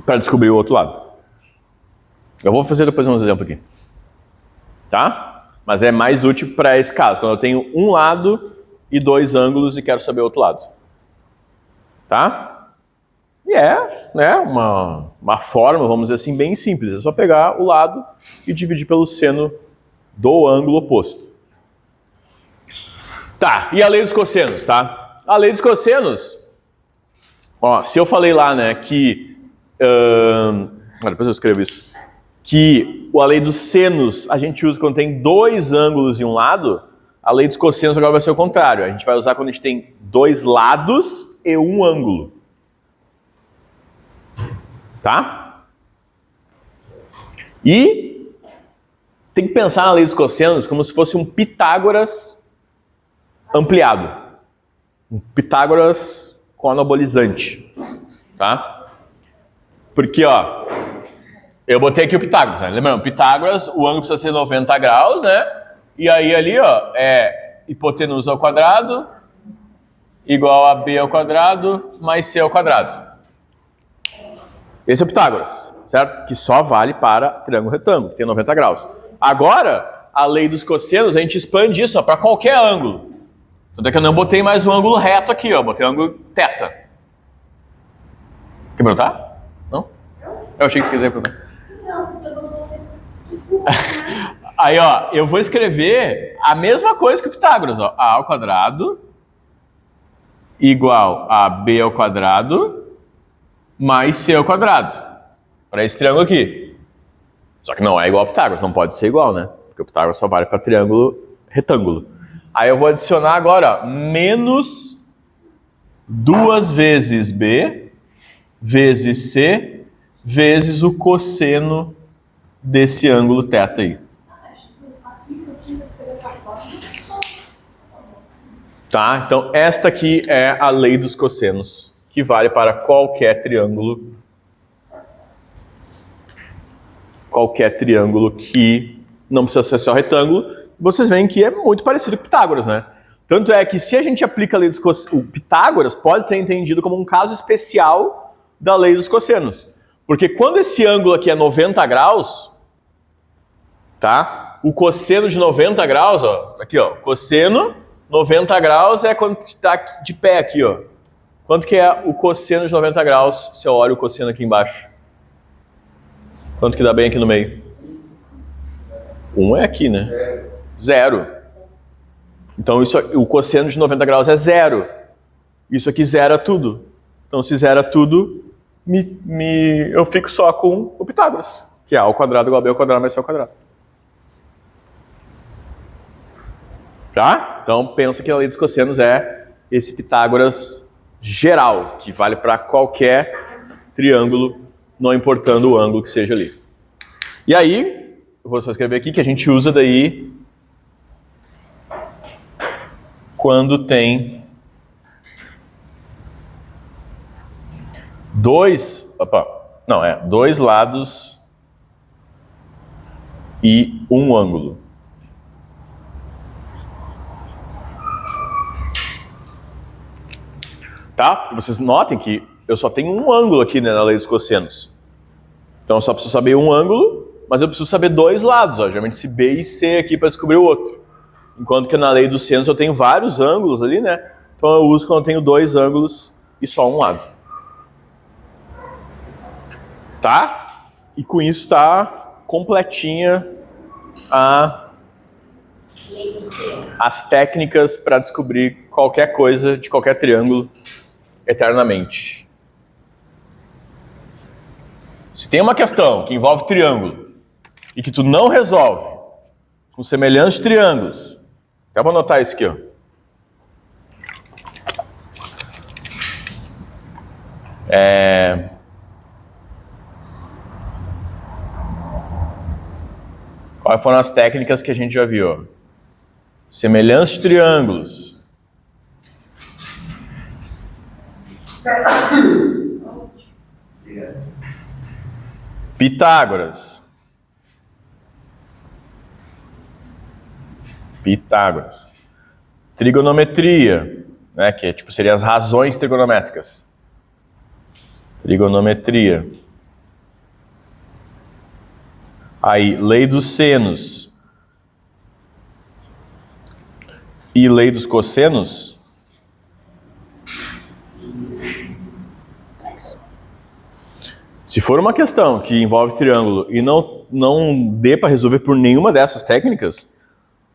para descobrir o outro lado. Eu vou fazer depois uns exemplos aqui. Tá? Mas é mais útil para esse caso, quando eu tenho um lado e dois ângulos e quero saber o outro lado. Tá? E é, né, uma forma, vamos dizer assim, bem simples. É só pegar o lado e dividir pelo seno do ângulo oposto. Tá, e a lei dos cossenos, tá? A lei dos cossenos, ó, se eu falei lá, né, que... depois eu escrevo isso. Que a lei dos senos a gente usa quando tem dois ângulos em um lado, a lei dos cossenos agora vai ser o contrário. A gente vai usar quando a gente tem dois lados e um ângulo. Tá? E tem que pensar na lei dos cossenos como se fosse um Pitágoras ampliado. Um Pitágoras com anabolizante. Tá? Porque, ó, eu botei aqui o Pitágoras, né? Lembrando, Pitágoras, o ângulo precisa ser 90 graus, né? E aí ali, ó, é hipotenusa ao quadrado igual a b ao quadrado mais c ao quadrado. Esse é o Pitágoras, certo? Que só vale para triângulo retângulo, que tem 90 graus. Agora, a lei dos cossenos, a gente expande isso para qualquer ângulo. Tanto é que eu não botei mais um ângulo reto aqui, ó. Botei um ângulo θ. Quer perguntar? Não? Eu achei que quiser perguntar. Aí, ó, eu vou escrever a mesma coisa que o Pitágoras, ó. A ao quadrado igual a b ao quadrado mais c ao quadrado. Para esse triângulo aqui. Só que não é igual ao Pitágoras, não pode ser igual, né? Porque o Pitágoras só vale para triângulo retângulo. Aí eu vou adicionar agora, ó, menos 2 vezes b vezes c vezes o cosseno desse ângulo θ aí. Tá? Então, esta aqui é a lei dos cossenos, que vale para qualquer triângulo. Qualquer triângulo que não precisa ser só retângulo. Vocês veem que é muito parecido com Pitágoras, né? Tanto é que se a gente aplica a lei dos cossenos, o Pitágoras pode ser entendido como um caso especial da lei dos cossenos. Porque quando esse ângulo aqui é 90 graus, tá? O cosseno de 90 graus, ó, aqui, ó, cosseno 90 graus é quando está de pé aqui, ó. Quanto que é o cosseno de 90 graus, se eu olho o cosseno aqui embaixo? Quanto que dá bem aqui no meio? 1 é aqui, né? 0. Então isso, o cosseno de 90 graus é 0. Isso aqui zera tudo. Então se zera tudo, eu fico só com o Pitágoras, que é a ao quadrado igual a b ao quadrado mais c ao quadrado. Tá? Então pensa que a lei dos cossenos é esse Pitágoras geral, que vale para qualquer triângulo, não importando o ângulo que seja ali. E aí, eu vou só escrever aqui que a gente usa daí quando tem dois lados e um ângulo. Tá? Vocês notem que eu só tenho um ângulo aqui, né, na lei dos cossenos. Então eu só preciso saber um ângulo, mas eu preciso saber dois lados, ó, geralmente esse B e C aqui para descobrir o outro. Enquanto que na lei dos senos eu tenho vários ângulos ali, né? Então eu uso quando eu tenho dois ângulos e só um lado. Tá? E com isso está completinha as técnicas para descobrir qualquer coisa de qualquer triângulo eternamente. Se tem uma questão que envolve triângulo e que tu não resolve com semelhantes triângulos, eu vou anotar isso aqui, ó. Quais foram as técnicas que a gente já viu? Ó? Semelhantes triângulos. Pitágoras. Trigonometria, né, que é, tipo, seriam as razões trigonométricas. Trigonometria. Aí, lei dos senos e lei dos cossenos. Se for uma questão que envolve triângulo e não dê para resolver por nenhuma dessas técnicas,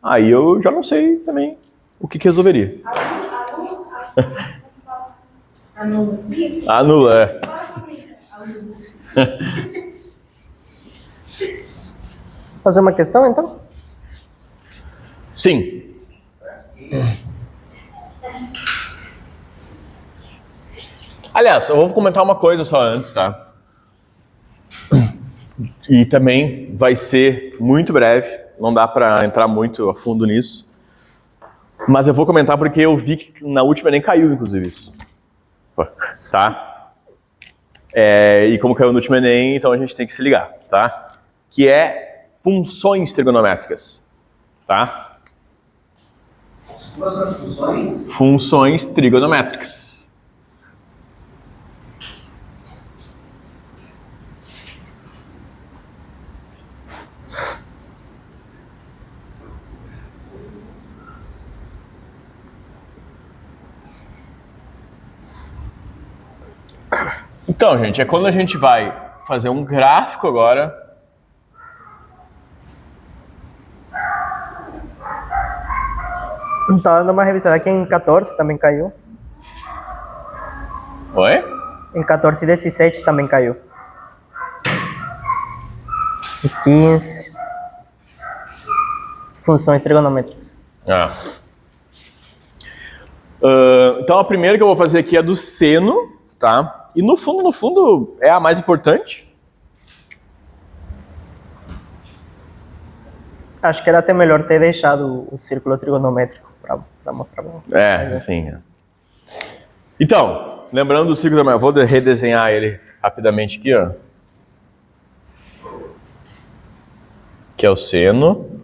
aí eu já não sei também o que resolveria. Anula. Isso. Anula, é. Fazer uma questão, então? Sim. Aliás, eu vou comentar uma coisa só antes, tá? E também vai ser muito breve, não dá para entrar muito a fundo nisso. Mas eu vou comentar porque eu vi que na última nem caiu, inclusive, isso. Tá? E como caiu no último Enem, então a gente tem que se ligar, tá? Que é funções trigonométricas, tá? Quais são as funções? Funções trigonométricas. Então, gente, é quando a gente vai fazer um gráfico agora. Então, dando uma revisada aqui em 14 também caiu. Oi? Em 14 e 17 também caiu. Em 15. Funções trigonométricas. Então a primeira que eu vou fazer aqui é do seno, tá? E no fundo é a mais importante. Acho que era até melhor ter deixado o círculo trigonométrico para mostrar. Sim. Então, lembrando do círculo, eu vou redesenhar ele rapidamente aqui, ó. Aqui é o seno,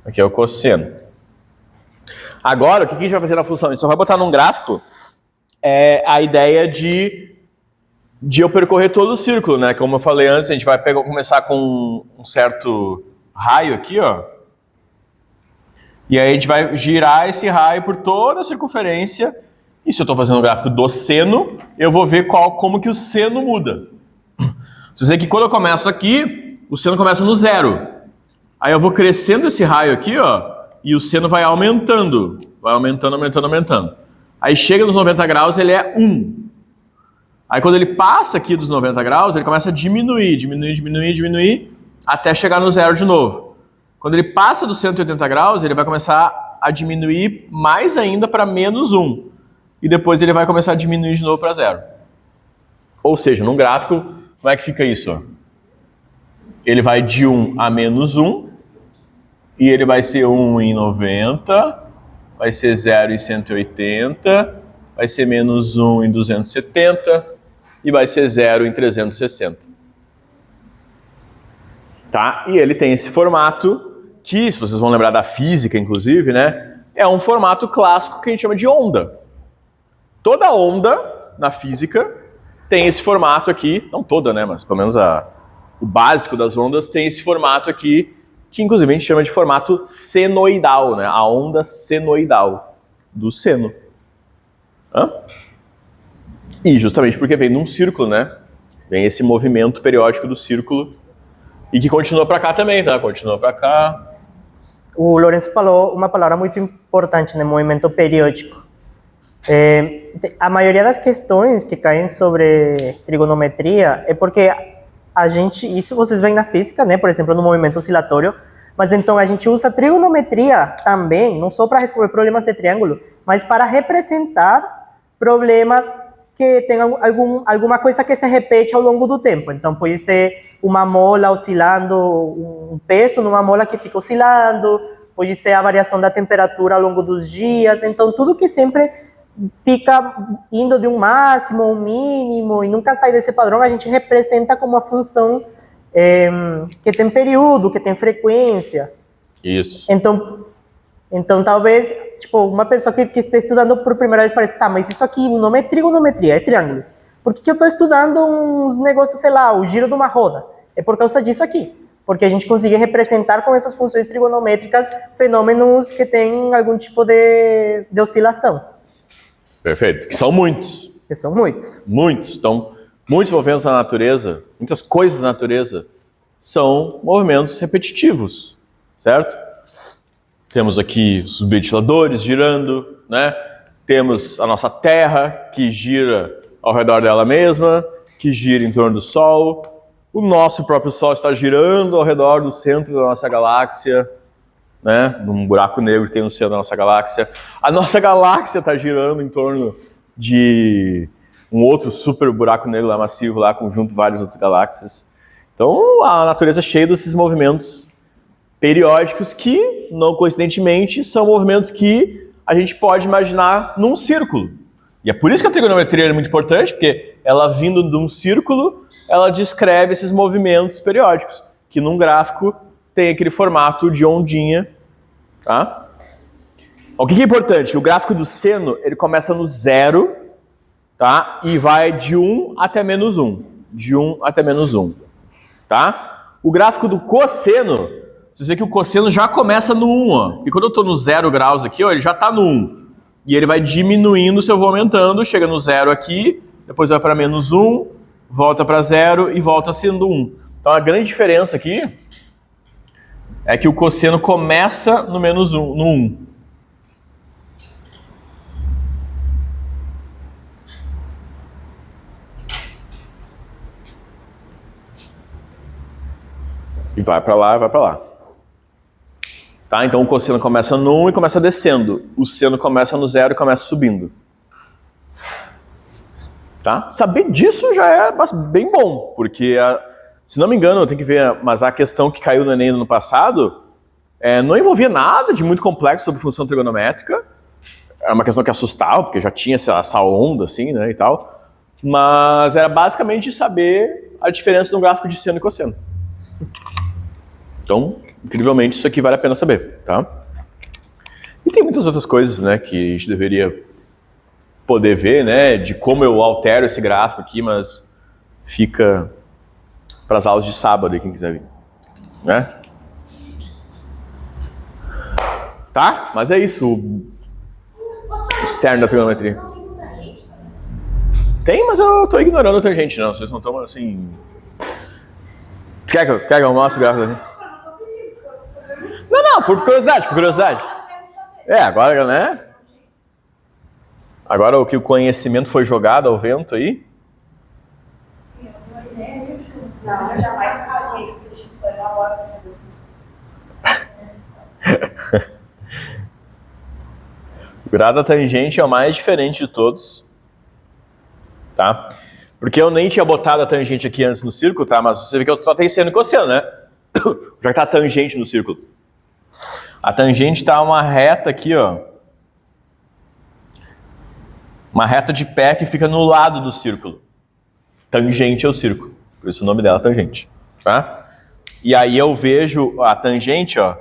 aqui é o cosseno. Agora, o que a gente vai fazer na função? A gente só vai botar num gráfico a ideia de eu percorrer todo o círculo, né? Como eu falei antes, a gente vai começar com um certo raio aqui, ó. E aí a gente vai girar esse raio por toda a circunferência. E se eu estou fazendo o gráfico do seno, eu vou ver como que o seno muda. Vocês veem que quando eu começo aqui, o seno começa no 0. Aí eu vou crescendo esse raio aqui, ó, e o seno vai aumentando. Vai aumentando, aumentando, aumentando. Aí chega nos 90 graus, ele é 1. Aí quando ele passa aqui dos 90 graus, ele começa a diminuir, diminuir, diminuir, diminuir, até chegar no 0 de novo. Quando ele passa dos 180 graus, ele vai começar a diminuir mais ainda para menos 1. E depois ele vai começar a diminuir de novo para 0. Ou seja, num gráfico, como é que fica isso? Ó? Ele vai de 1 a menos 1, e ele vai ser 1 em 90, vai ser 0 em 180, vai ser menos 1 em 270, e vai ser 0 em 360. Tá? E ele tem esse formato que, se vocês vão lembrar da física, inclusive, né, é um formato clássico que a gente chama de onda. Toda onda na física tem esse formato aqui, não toda, né, mas pelo menos o básico das ondas tem esse formato aqui, que inclusive a gente chama de formato senoidal, né, a onda senoidal do seno. E justamente porque vem num círculo, né, vem esse movimento periódico do círculo e que continua para cá também, tá, continua para cá. O Lourenço falou uma palavra muito importante, né, movimento periódico. A maioria das questões que caem sobre trigonometria é porque isso vocês veem na física, né, por exemplo, no movimento oscilatório, mas então a gente usa trigonometria também, não só para resolver problemas de triângulo, mas para representar problemas que tenham alguma coisa que se repete ao longo do tempo. Então pode ser uma mola oscilando, um peso numa mola que fica oscilando, pode ser a variação da temperatura ao longo dos dias, então tudo que sempre fica indo de um máximo a um mínimo e nunca sai desse padrão, a gente representa como uma função que tem período, que tem frequência. Isso. Então talvez, tipo, uma pessoa que está estudando por primeira vez parece, tá, mas isso aqui, o nome é trigonometria, é triângulos. Por que eu estou estudando uns negócios, sei lá, o giro de uma roda? É por causa disso aqui. Porque a gente consegue representar com essas funções trigonométricas fenômenos que têm algum tipo de oscilação. Perfeito. Que são muitos. Que são muitos. Muitos. Então, muitos movimentos na natureza, muitas coisas na natureza, são movimentos repetitivos, certo? Temos aqui os ventiladores girando, né? Temos a nossa Terra, que gira ao redor dela mesma, que gira em torno do Sol. O nosso próprio Sol está girando ao redor do centro da nossa galáxia, né? Num buraco negro que tem no centro da nossa galáxia. A nossa galáxia está girando em torno de um outro super buraco negro lá massivo, lá, conjunto de várias outras galáxias. Então, a natureza é cheia desses movimentos periódicos que, não coincidentemente, são movimentos que a gente pode imaginar num círculo. E é por isso que a trigonometria é muito importante, porque ela vindo de um círculo, ela descreve esses movimentos periódicos, que num gráfico tem aquele formato de ondinha, tá? O que é importante? O gráfico do seno, ele começa no 0, tá? E vai de 1 até menos 1. De 1 até menos 1, tá? O gráfico do cosseno, vocês veem que o cosseno já começa no 1, ó. Porque quando eu estou no 0 graus aqui, ó, ele já está no 1. E ele vai diminuindo se eu vou aumentando, chega no 0 aqui, depois vai para menos 1, volta para 0 e volta sendo 1. Então a grande diferença aqui é que o cosseno começa no menos 1, no 1. E vai para lá, vai para lá. Tá? Então o cosseno começa no 1 e começa descendo. O seno começa no 0 e começa subindo. Tá? Saber disso já é bem bom, porque, se não me engano, eu tenho que ver, mas a questão que caiu no Enem no ano passado não envolvia nada de muito complexo sobre função trigonométrica. Era uma questão que assustava, porque já tinha essa onda assim, né, e tal. Mas era basicamente saber a diferença de um gráfico de seno e cosseno. Então, incrivelmente, isso aqui vale a pena saber, tá? E tem muitas outras coisas, né, que a gente deveria poder ver, né, de como eu altero esse gráfico aqui, mas fica para as aulas de sábado, aí, quem quiser vir, né? Tá? Mas é isso, o cerne da trigonometria. Tem, mas eu tô ignorando a tangente, não. Vocês não estão assim... Quer que eu mostre o gráfico aqui? Não, por curiosidade, por curiosidade. Agora, né? Agora que o conhecimento foi jogado ao vento aí. Não, jamais falei que vocês levar a hora O grado da tangente é o mais diferente de todos. Tá? Porque eu nem tinha botado a tangente aqui antes no círculo, tá? Mas você vê que eu só tenho seno e cosseno, né? Já que tá a tangente no círculo. A tangente tá uma reta aqui, ó. Uma reta de pé que fica no lado do círculo. Tangente é o círculo. Por isso o nome dela é tangente. Tá? E aí eu vejo a tangente, ó,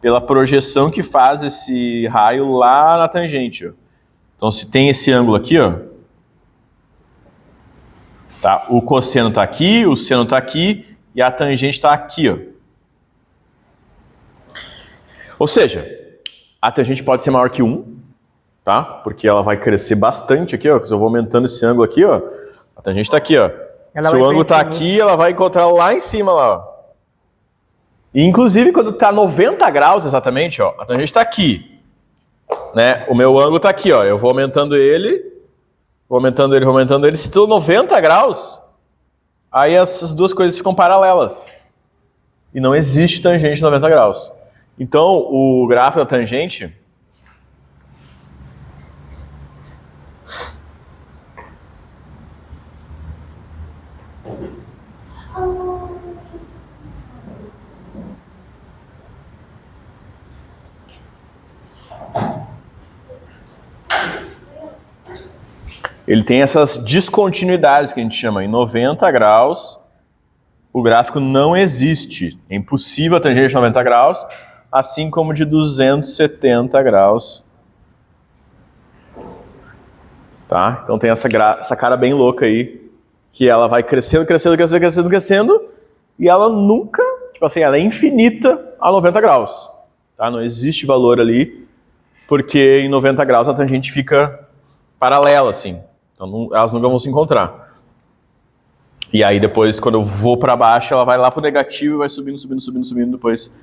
pela projeção que faz esse raio lá na tangente, ó. Então se tem esse ângulo aqui, ó. Tá? O cosseno tá aqui, o seno tá aqui e a tangente tá aqui, ó. Ou seja, a tangente pode ser maior que 1, tá? Porque ela vai crescer bastante aqui, ó. Se eu vou aumentando esse ângulo aqui, ó, a tangente está aqui, ó. Se o ângulo está aqui, ela vai encontrar lá em cima, lá, ó. E, inclusive, quando está 90 graus exatamente, ó, a tangente está aqui, né? O meu ângulo está aqui, ó. Eu vou aumentando ele, vou aumentando ele, vou aumentando ele. Se estou 90 graus, aí essas duas coisas ficam paralelas. E não existe tangente de 90 graus. Então, o gráfico da tangente... Ele tem essas descontinuidades que a gente chama. Em 90 graus, o gráfico não existe. É impossível a tangente de 90 graus, assim como de 270 graus. Tá? Então tem essa cara bem louca aí, que ela vai crescendo, crescendo, crescendo, crescendo, crescendo, e ela nunca, tipo assim, ela é infinita a 90 graus. Tá? Não existe valor ali, porque em 90 graus a tangente fica paralela, assim. Então elas nunca vão se encontrar. E aí depois, quando eu vou para baixo, ela vai lá pro negativo e vai subindo, subindo, subindo, subindo depois.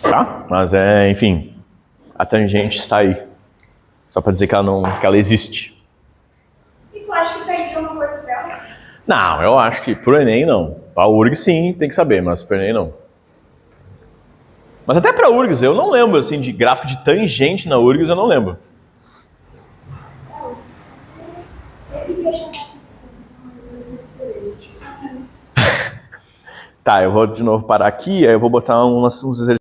Tá? Mas enfim, a tangente está aí. Só para dizer que ela existe. E tu acha que cairia uma coisa dela? Não, eu acho que pro Enem não. Pra URGS sim, tem que saber, mas pro Enem não. Mas até pra URGS, eu não lembro assim de gráfico de tangente na URGS, eu não lembro. Sempre queria chamar Tá, eu vou de novo parar aqui, aí eu vou botar uns exercícios.